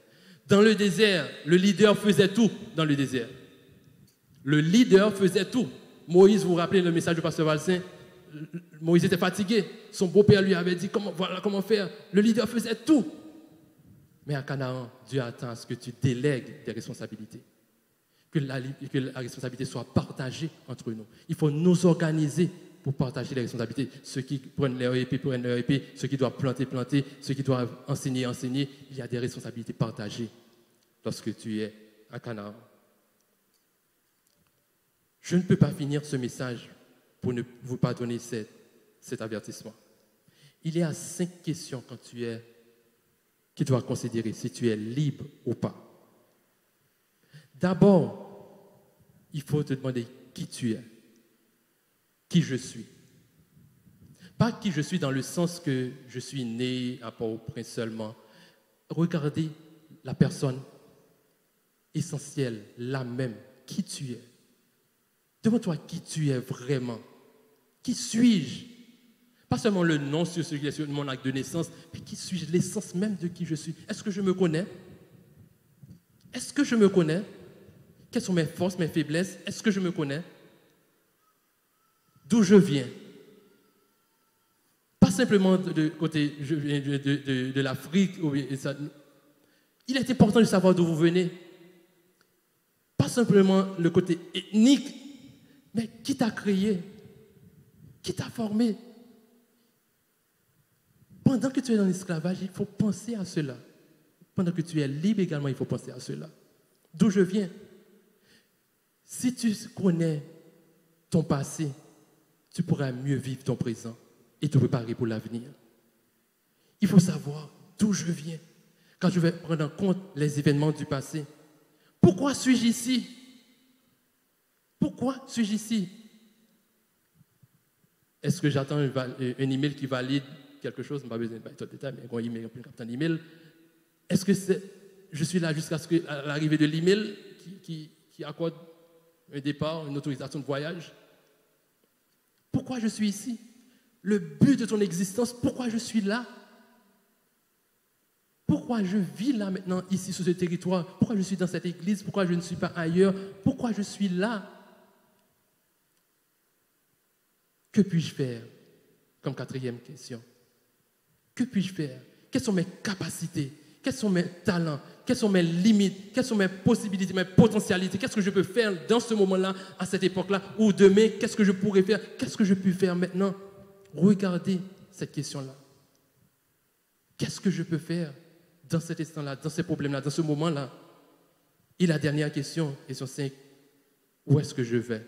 Dans le désert, le leader faisait tout dans le désert. Le leader faisait tout. Moïse, vous vous rappelez le message du pasteur Valsin? Moïse était fatigué. Son beau-père lui avait dit voilà comment faire. Le leader faisait tout. Mais à Canaan, Dieu attend à ce que tu délègues des responsabilités. Que la responsabilité soit partagée entre nous. Il faut nous organiser pour partager les responsabilités. Ceux qui prennent leur épée, prennent leur épée. Ceux qui doivent planter, planter. Ceux qui doivent enseigner, enseigner. Il y a des responsabilités partagées lorsque tu es à Canaan. Je ne peux pas finir ce message pour ne vous pas donner cet avertissement. Il y a 5 questions quand qui doivent considérer si tu es libre ou pas. D'abord, il faut te demander qui tu es, qui je suis. Pas qui je suis dans le sens que je suis né à Port-au-Prince seulement. Regardez la personne essentielle, la même, qui tu es. Demande-toi qui tu es vraiment. Qui suis-je? Pas seulement le nom sur ce qui est sur mon acte de naissance, mais qui suis-je, l'essence même de qui je suis. Est-ce que je me connais? Est-ce que je me connais? Quelles sont mes forces, mes faiblesses? Est-ce que je me connais? D'où je viens? Pas simplement de côté, je viens de l'Afrique. Il est important de savoir d'où vous venez. Pas simplement le côté ethnique, mais qui t'a créé? Qui t'a formé? Pendant que tu es dans l'esclavage, il faut penser à cela. Pendant que tu es libre également, il faut penser à cela. D'où je viens? Si tu connais ton passé, tu pourras mieux vivre ton présent et te préparer pour l'avenir. Il faut savoir d'où je viens. Quand je vais prendre en compte les événements du passé, pourquoi suis-je ici? Pourquoi suis-je ici? Est-ce que j'attends un email qui valide quelque chose? Je n'ai pas besoin de détails, mais un email, un email. Est-ce que je suis là jusqu'à l'arrivée de l'email qui accorde un départ, une autorisation de voyage? Pourquoi je suis ici? Le but de ton existence, pourquoi je suis là? Pourquoi je vis là maintenant, ici, sur ce territoire? Pourquoi je suis dans cette église? Pourquoi je ne suis pas ailleurs? Pourquoi je suis là? Que puis-je faire? Comme 4e question. Que puis-je faire? Quelles sont mes capacités? Quels sont mes talents? Quelles sont mes limites? Quelles sont mes possibilités, mes potentialités? Qu'est-ce que je peux faire dans ce moment-là, à cette époque-là? Ou demain, qu'est-ce que je pourrais faire? Qu'est-ce que je peux faire maintenant? Regardez cette question-là. Qu'est-ce que je peux faire dans cet instant-là, dans ces problèmes-là, dans ce moment-là? Et la dernière question, question 5, où est-ce que je vais?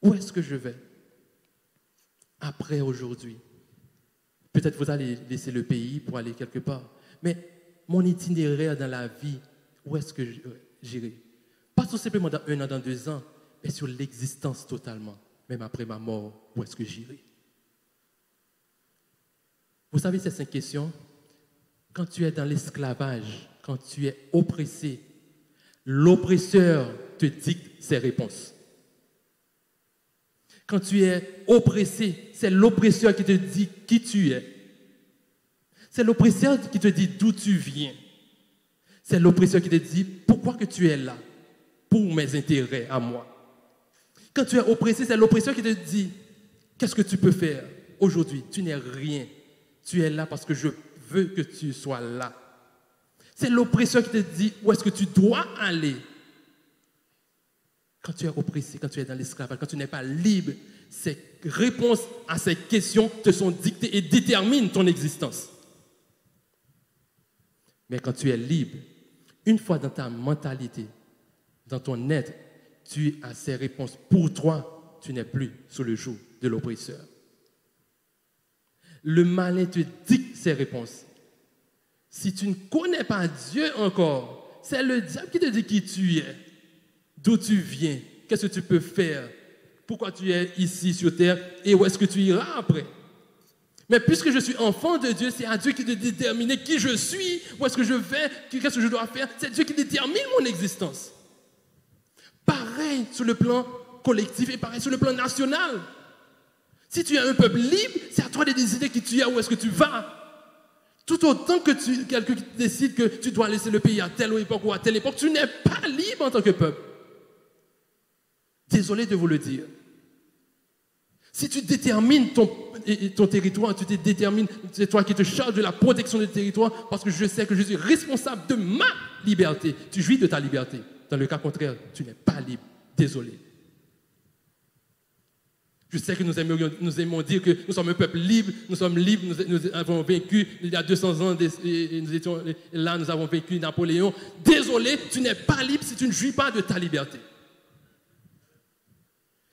Où est-ce que je vais? Après aujourd'hui. Peut-être vous allez laisser le pays pour aller quelque part. Mais mon itinéraire dans la vie, où est-ce que j'irai? Pas tout simplement dans 1 an, dans 2 ans, mais sur l'existence totalement. Même après ma mort, où est-ce que j'irai? Vous savez ces 5 questions? Quand tu es dans l'esclavage, quand tu es oppressé, l'oppresseur te dicte ses réponses. Quand tu es oppressé, c'est l'oppresseur qui te dit qui tu es. C'est l'oppresseur qui te dit d'où tu viens. C'est l'oppresseur qui te dit pourquoi que tu es là, pour mes intérêts à moi. Quand tu es oppressé, c'est l'oppresseur qui te dit qu'est-ce que tu peux faire aujourd'hui? Tu n'es rien. Tu es là parce que je veux que tu sois là. C'est l'oppresseur qui te dit où est-ce que tu dois aller. Quand tu es oppressé, quand tu es dans l'esclavage, quand tu n'es pas libre, ces réponses à ces questions te sont dictées et déterminent ton existence. Mais quand tu es libre, une fois dans ta mentalité, dans ton être, tu as ces réponses. Pour toi, tu n'es plus sous le joug de l'oppresseur. Le malin te dicte ces réponses. Si tu ne connais pas Dieu encore, c'est le diable qui te dit qui tu es, d'où tu viens, qu'est-ce que tu peux faire, pourquoi tu es ici sur terre et où est-ce que tu iras après. Mais puisque je suis enfant de Dieu, c'est à Dieu qui détermine qui je suis, où est-ce que je vais, qu'est-ce que je dois faire. C'est Dieu qui détermine mon existence. Pareil sur le plan collectif et pareil sur le plan national. Si tu es un peuple libre, c'est à toi de décider qui tu es, où est-ce que tu vas. Tout autant que quelqu'un qui décide que tu dois laisser le pays à telle époque ou à telle époque, tu n'es pas libre en tant que peuple. Désolé de vous le dire. Si tu détermines ton territoire, tu te détermines, c'est toi qui te charges de la protection du territoire, parce que je sais que je suis responsable de ma liberté. Tu jouis de ta liberté. Dans le cas contraire, tu n'es pas libre. Désolé. Je sais que nous aimons dire que nous sommes un peuple libre, nous sommes libres, nous avons vaincu il y a 200 ans, nous étions là, nous avons vaincu Napoléon. Désolé, tu n'es pas libre si tu ne jouis pas de ta liberté.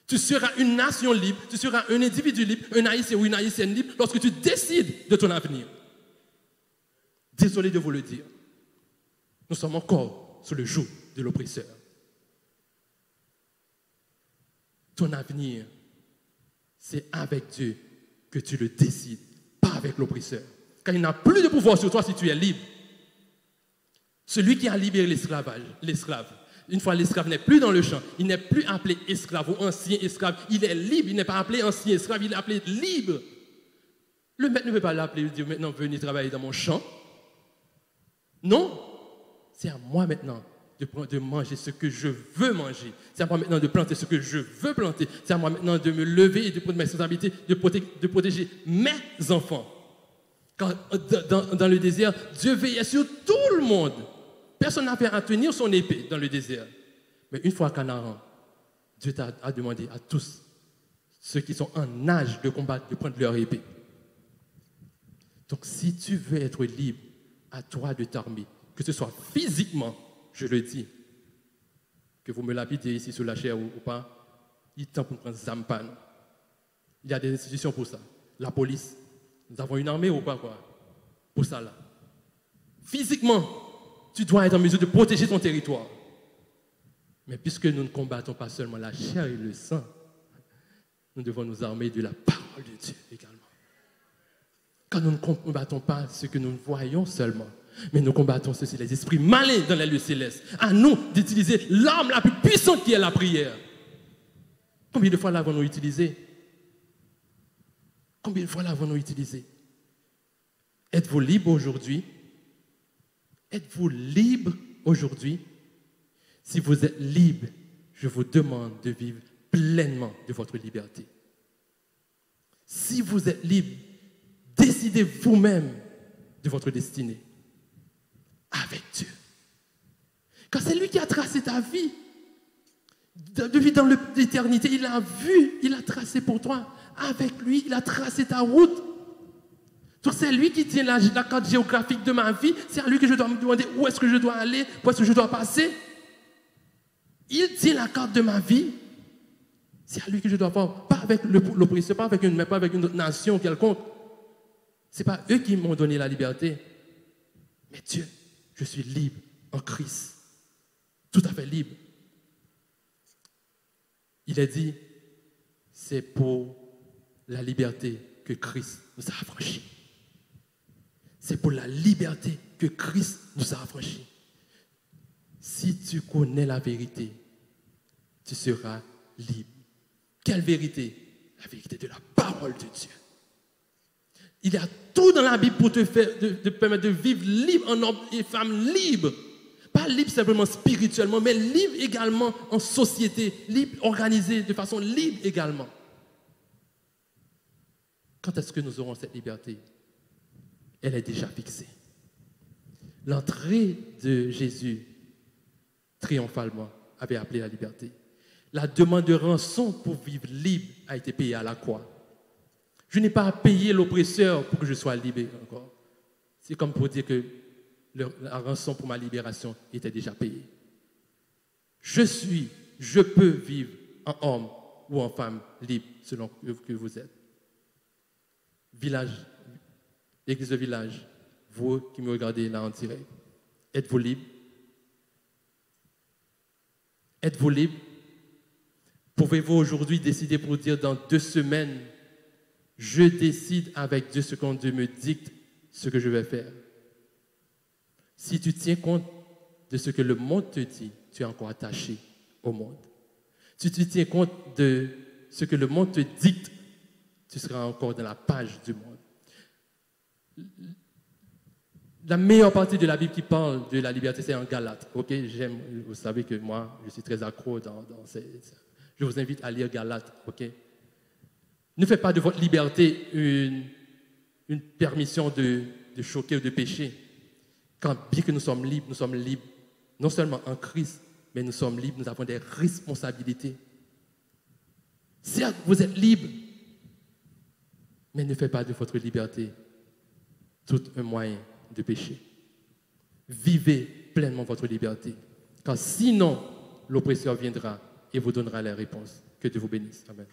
Tu seras une nation libre, tu seras un individu libre, un haïtien ou une haïtienne libre lorsque tu décides de ton avenir. Désolé de vous le dire. Nous sommes encore sous le joug de l'oppresseur. Ton avenir, c'est avec Dieu que tu le décides, pas avec l'oppresseur. Car il n'a plus de pouvoir sur toi si tu es libre. Celui qui a libéré l'esclave, une fois l'esclave n'est plus dans le champ, il n'est plus appelé esclave ou ancien esclave, il est libre, il n'est pas appelé ancien esclave, il est appelé libre. Le maître ne peut pas l'appeler et dire maintenant venez travailler dans mon champ. Non, c'est à moi maintenant de manger ce que je veux manger. C'est à moi maintenant de planter ce que je veux planter. C'est à moi maintenant de me lever et de prendre mes responsabilités, de protéger mes enfants. Quand, dans le désert, Dieu veillait sur tout le monde. Personne n'a fait à tenir son épée dans le désert. Mais une fois à Canaan, Dieu a demandé à tous ceux qui sont en âge de combattre de prendre leur épée. Donc si tu veux être libre, à toi de t'armer, que ce soit physiquement, je le dis, que vous me l'habitez ici sur la chair ou pas, il est temps pour prendre Zampan. Il y a des institutions pour ça. La police, nous avons une armée ou pas quoi, pour ça là. Physiquement, tu dois être en mesure de protéger ton territoire. Mais puisque nous ne combattons pas seulement la chair et le sang, nous devons nous armer de la parole de Dieu également. Quand nous ne combattons pas ce que nous voyons seulement, mais nous combattons ceci, les esprits malins dans les lieux célestes. À nous d'utiliser l'arme la plus puissante qui est la prière. Combien de fois l'avons-nous utilisé? Combien de fois l'avons-nous utilisé? Êtes-vous libre aujourd'hui? Êtes-vous libre aujourd'hui? Si vous êtes libre, je vous demande de vivre pleinement de votre liberté. Si vous êtes libre, décidez vous-même de votre destinée avec Dieu. Car c'est lui qui a tracé ta vie. Depuis dans l'éternité, il a vu, il a tracé pour toi. Avec lui, il a tracé ta route. Donc c'est lui qui tient la carte géographique de ma vie. C'est à lui que je dois me demander où est-ce que je dois aller, où est-ce que je dois passer. Il tient la carte de ma vie. C'est à lui que je dois voir. Pas avec l'oppresseur, pas avec une autre nation quelconque. Ce n'est pas eux qui m'ont donné la liberté. Mais Dieu, je suis libre en Christ. Tout à fait libre. Il a dit, c'est pour la liberté que Christ nous a affranchis. C'est pour la liberté que Christ nous a affranchis. Si tu connais la vérité, tu seras libre. Quelle vérité? La vérité de la parole de Dieu. Il y a tout dans la Bible pour te permettre de vivre libre, en homme et femme libre. Pas libre simplement spirituellement, mais libre également en société, libre organisé de façon libre également. Quand est-ce que nous aurons cette liberté? Elle est déjà fixée. L'entrée de Jésus, triomphalement, avait appelé la liberté. La demande de rançon pour vivre libre a été payée à la croix. Je n'ai pas à payer l'oppresseur pour que je sois libéré encore. C'est comme pour dire que la rançon pour ma libération était déjà payée. Je peux vivre en homme ou en femme libre selon que vous êtes. Village, l'église de village, vous qui me regardez là en direct, êtes-vous libre? Êtes-vous libre? Pouvez-vous aujourd'hui décider pour dire dans 2 semaines, je décide avec Dieu ce qu'on Dieu me dicte, ce que je vais faire. Si tu tiens compte de ce que le monde te dit, tu es encore attaché au monde. Si tu tiens compte de ce que le monde te dicte, tu seras encore dans la page du monde. La meilleure partie de la Bible qui parle de la liberté, c'est en Galates. Ok, vous savez que moi, je suis très accro dans ces... Je vous invite à lire Galates, ok? Ne faites pas de votre liberté une permission de choquer ou de pécher. Quand bien que nous sommes libres, non seulement en Christ, mais nous sommes libres, nous avons des responsabilités. Certes, vous êtes libre, mais ne faites pas de votre liberté tout un moyen de péché. Vivez pleinement votre liberté, car sinon, l'oppresseur viendra et vous donnera les réponses. Que Dieu vous bénisse. Amen.